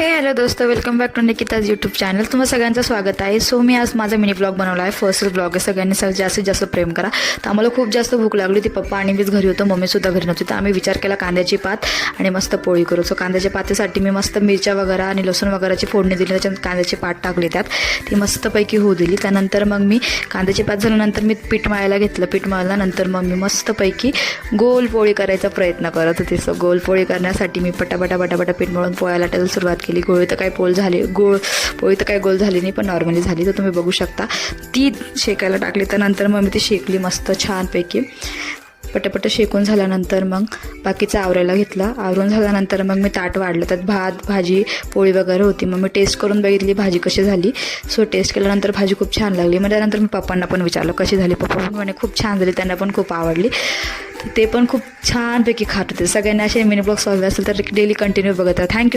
Hello दोस्त, welcome back to Nikita's YouTube channel. तुम्हा सगळ्यांचं स्वागत आहे. सो मी आज माझा मिनी ब्लॉग बनवला आहे. फर्स्ट ब्लॉग आहे. सगळ्यांनी जास्तीत जास्त प्रेम करा. तर आम्हाला खूप जास्त भूक लागली होती. पप्पा आणि मीच घरी होतो, मम्मीसुद्धा घरी नव्हती. तर आम्ही विचार केला कांद्याची पात आणि मस्त पोळी करू. सो कांद्याच्या पातीसाठी मी मस्त मिरच्या वगैरे आणि लसूण वगैरेची फोडणी दिली. त्याच्यात कांद्याची पात टाकली, त्यात ती मस्तपैकी होऊ दिली. त्यानंतर मग मी कांद्याची पात झाल्यानंतर मी पीठ मळायला घेतलं. पीठ मळल्यानंतर मग मी मस्तपैकी गोल पोळी करायचा प्रयत्न करत होते. सो गोल पोळी करण्यासाठी मी पटापटा पीठ मळून पोळ्याला लाटायला सुरुवात केली. पोळी तर काय गोल झाली नाही, पण नॉर्मली झाली. तर तुम्ही बघू शकता. ती शेकायला टाकली. त्यानंतर मग मी ती शेकली मस्त छानपैकी. पटपट शेकून झाल्यानंतर मग बाकीचं आवरायला घेतलं. आवरून झाल्यानंतर मग मी ताट वाढलं. त्यात भात, भाजी, पोळी वगैरे होती. मग मी टेस्ट करून बघितली भाजी कशी झाली. सो टेस्ट केल्यानंतर भाजी खूप छान लागली. मग त्यानंतर मी पप्पांना पण विचारलं कशी झाली. पप्पा पण म्हणे खूप छान झाली, त्यांना पण खूप आवडली. ते पण खूप छानपैकी खात होते. सगळ्यांना असे मिनी ब्लॉग्स हवे असेल तर डेली कंटिन्यू बघत राहा. थँक्यू.